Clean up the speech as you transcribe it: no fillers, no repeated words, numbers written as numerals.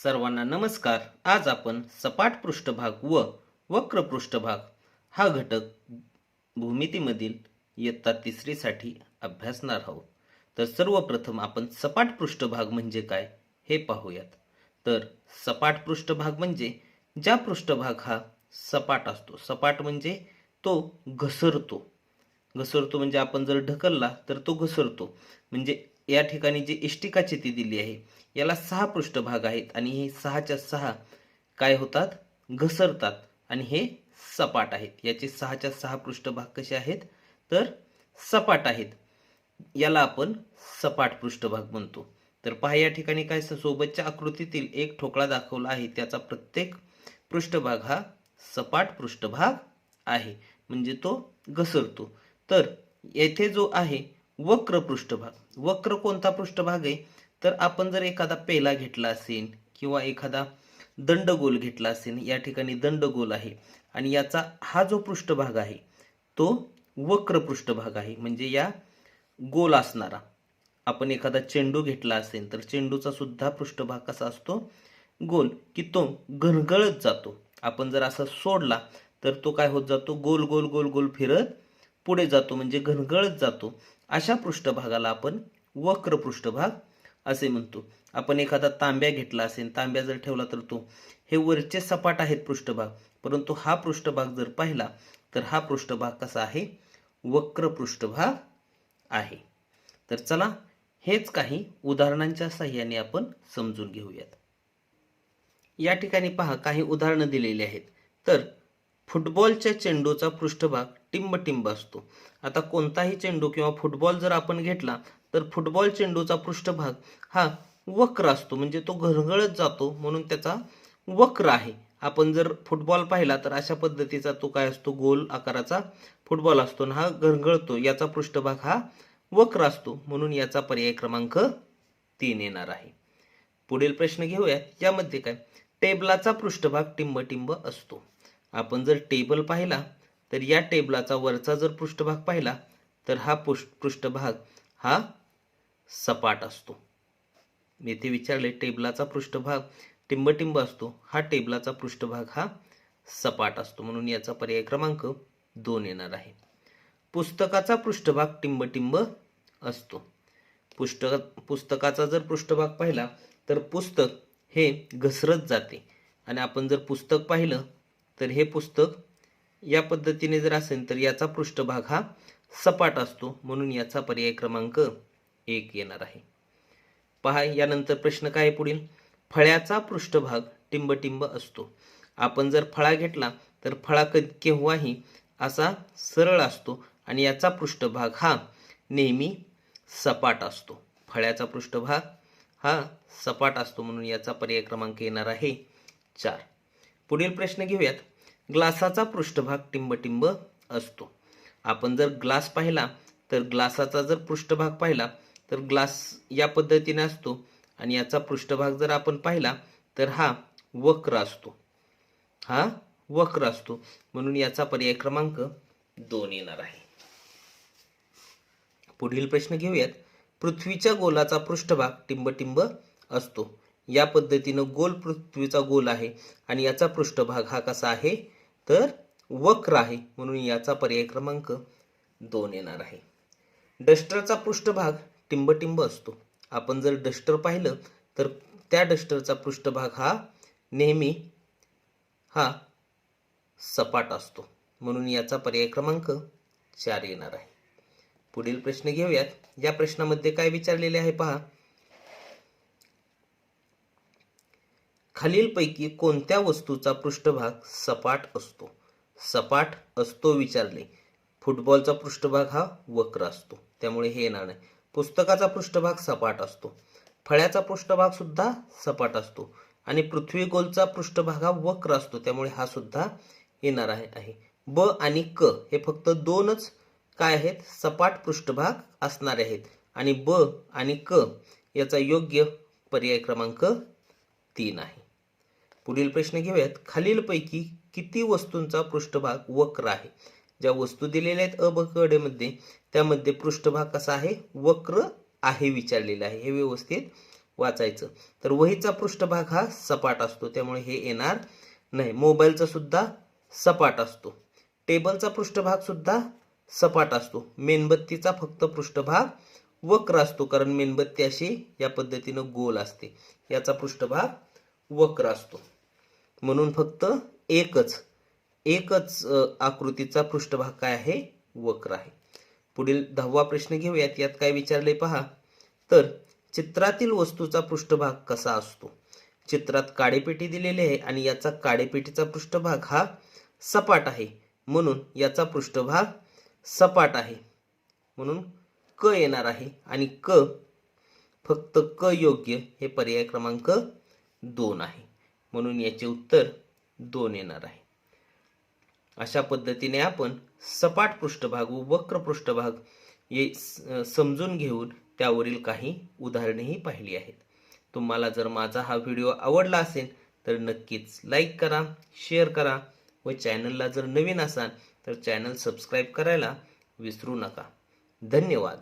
सर्वांना नमस्कार. आज आपण सपाट पृष्ठभाग व वक्र पृष्ठभाग हा घटक भूमितीमधील इयत्ता 3री साठी अभ्यासणार आहोत. तर सर्वप्रथम आपण सपाट पृष्ठभाग म्हणजे काय हे पाहूयात. तर सपाट पृष्ठभाग म्हणजे ज्या पृष्ठभाग हा सपाट असतो. सपाट म्हणजे तो घसरतो. घसरतो म्हणजे आपण जर ढकलला तर तो घसरतो. म्हणजे या ठिकाणी जी इष्टिकाची ती दिली आहे याला 6 पृष्ठभाग आहेत आणि हे 6च्या 6 काय होतात, घसरतात आणि हे सपाट आहेत. याचे 6च्या 6 पृष्ठभाग कसे आहेत, तर सपाट आहेत. याला आपण सपाट पृष्ठभाग म्हणतो. तर पहा या ठिकाणी काय सोबतच्या आकृतीतील एक ठोकळा दाखवला आहे, त्याचा प्रत्येक पृष्ठभाग हा सपाट पृष्ठभाग आहे, म्हणजे तो घसरतो. तर येथे जो आहे वक्र पृष्ठभाग, वक्र कोणता पृष्ठभाग आहे, तर आपण जर एखादा पेला घेतला असेल किंवा एखादा दंडगोल घेतला असेल, या ठिकाणी दंडगोल आहे आणि याचा हा जो पृष्ठभाग आहे तो वक्र पृष्ठभाग आहे. म्हणजे या गोल असणारा, आपण एखादा चेंडू घेतला असेल तर चेंडूचा सुद्धा पृष्ठभाग कसा असतो, गोल, की तो घनगळत जातो. आपण जर असा सोडला तर तो काय होत जातो, गोल गोल गोल गोल फिरत पुढे जातो, म्हणजे घनगळत जातो. अशा पृष्ठभागाला आपण वक्र पृष्ठभाग असे म्हणतो. आपण एखादा तांब्या घेतला असेल, तांब्या जर ठेवला तर तो हे वरचे सपाट आहेत पृष्ठभाग, परंतु हा पृष्ठभाग जर पाहिला तर हा पृष्ठभाग कसा आहे, वक्र पृष्ठभाग आहे. तर चला हेच काही उदाहरणांच्या साहाय्याने आपण समजून घेऊयात. या ठिकाणी पहा काही उदाहरणं दिलेली आहेत. तर फुटबॉलच्या चेंडूचा पृष्ठभाग टिंबटिंब असतो. आता कोणताही चेंडू किंवा फुटबॉल जर आपण घेतला तर फुटबॉल चेंडूचा पृष्ठभाग हा वक्र असतो, म्हणजे तो घरघळत जातो म्हणून त्याचा वक्र आहे. आपण जर फुटबॉल पाहिला तर अशा पद्धतीचा तो काय असतो, गोल आकाराचा फुटबॉल असतो आणि हा घरघळतो, याचा पृष्ठभाग हा वक्र असतो, म्हणून याचा पर्याय क्रमांक 3 येणार आहे. पुढील प्रश्न घेऊया. यामध्ये काय, टेबलाचा पृष्ठभाग टिंबटिंब असतो. आपण जर टेबल पाहिला तर या टेबलाचा वरचा जर पृष्ठभाग पाहिला तर हा पृष्ठभाग हा सपाट असतो. येथे विचारले टेबलाचा पृष्ठभाग टिंबटिंब असतो, हा टेबलाचा पृष्ठभाग हा सपाट असतो, म्हणून याचा पर्याय क्रमांक 2 येणार आहे. पुस्तकाचा पृष्ठभाग टिंबटिंब असतो. पुस्तकाचा जर पृष्ठभाग पाहिला तर पुस्तक हे घसरत जाते आणि आपण जर पुस्तक पाहिलं तर हे पुस्तक या पद्धतीने जर असेल तर याचा पृष्ठभाग हा सपाट असतो, म्हणून याचा पर्याय क्रमांक 1 येणार आहे. पहा यानंतर प्रश्न काय पुढील, फळ्याचा पृष्ठभाग टिंबटिंब असतो. आपण जर फळा घेतला तर फळा केव्हाही असा सरळ असतो आणि याचा पृष्ठभाग हा नेहमी सपाट असतो. फळ्याचा पृष्ठभाग हा सपाट असतो, म्हणून याचा पर्याय क्रमांक येणार आहे 4. पुढील प्रश्न घेऊयात. ग्लासाचा पृष्ठभाग टिंबटिंब असतो. आपण जर ग्लास पाहिला तर ग्लासाचा जर पृष्ठभाग पाहिला तर ग्लास या पद्धतीने असतो आणि याचा पृष्ठभाग जर आपण पाहिला तर हा वक्र असतो, हा वक्र असतो, म्हणून याचा पर्याय क्रमांक 2 येणार आहे. पुढील प्रश्न घेऊयात. पृथ्वीच्या गोलाचा पृष्ठभाग टिंबटिंब असतो. या पद्धतीनं गोल पृथ्वीचा गोल आहे आणि याचा पृष्ठभाग हा कसा आहे, तर वक्र आहे, म्हणून याचा पर्याय क्रमांक 2 येणार आहे. डस्टरचा पृष्ठभाग टिंबटिंब असतो. आपण जर डस्टर पाहिलं तर त्या डस्टरचा पृष्ठभाग हा नेहमी हा सपाट असतो, म्हणून याचा पर्याय क्रमांक 4 येणार आहे. पुढील प्रश्न घेऊयात. या प्रश्नामध्ये काय विचारलेले आहे पहा, खालीलपैकी कोणत्या वस्तूचा पृष्ठभाग सपाट असतो. सपाट असतो विचारले. फुटबॉलचा पृष्ठभाग हा वक्र असतो, त्यामुळे हे येणार नाही. पुस्तकाचा पृष्ठभाग सपाट असतो, फळ्याचा पृष्ठभाग सुद्धा सपाट असतो आणि पृथ्वी गोलचा पृष्ठभाग हा वक्र असतो, त्यामुळे हा सुद्धा येणार आहे. ब आणि क हे फक्त 2च काय आहेत, सपाट पृष्ठभाग असणारे आहेत आणि ब आणि क याचा योग्य पर्याय क्रमांक 3 आहे. पुढील प्रश्न घेऊयात. खालीलपैकी किती वस्तूंचा पृष्ठभाग वक्र आहे. ज्या वस्तू दिलेल्या आहेत अ ब क ड मध्ये त्यामध्ये पृष्ठभाग कसा आहे, वक्र आहे विचारलेला आहे. हे व्यवस्थित वाचायचं. तर वहीचा पृष्ठभाग हा सपाट असतो, त्यामुळे हे येणार नाही. मोबाईलचा सुद्धा सपाट असतो. टेबलचा पृष्ठभाग सुद्धा सपाट असतो. मेणबत्तीचा फक्त पृष्ठभाग वक्र असतो, कारण मेणबत्ती अशी या पद्धतीनं गोल असते. याचा पृष्ठभाग वक्र असतो. म्हणून फक्त एकच आकृतीचा पृष्ठभाग काय आहे? वक्र आहे. पुढील 10वा प्रश्न घेऊयात. यात काय विचारले पहा. तर चित्रातील वस्तूचा पृष्ठभाग कसा असतो? चित्रात काडेपेटी दिलेली आहे आणि याचा काडेपेटीचा पृष्ठभाग हा सपाट आहे, म्हणून याचा पृष्ठभाग सपाट आहे, म्हणून क येणार आहे. आणि फक्त क योग्य हे पर्याय क्रमांक 2 आहे, म्हणून याचे उत्तर 2 येणार आहे. अशा पद्धतीने आपण सपाट पृष्ठभाग व वक्र पृष्ठभाग हे समजून घेऊन त्यावरील काही उदाहरणेही पाहिली आहेत. तुम्हाला जर माझा हा व्हिडिओ आवडला असेल तर नक्कीच लाईक करा, शेअर करा व चॅनलला जर नवीन असाल तर चॅनल सबस्क्राईब करायला विसरू नका. धन्यवाद.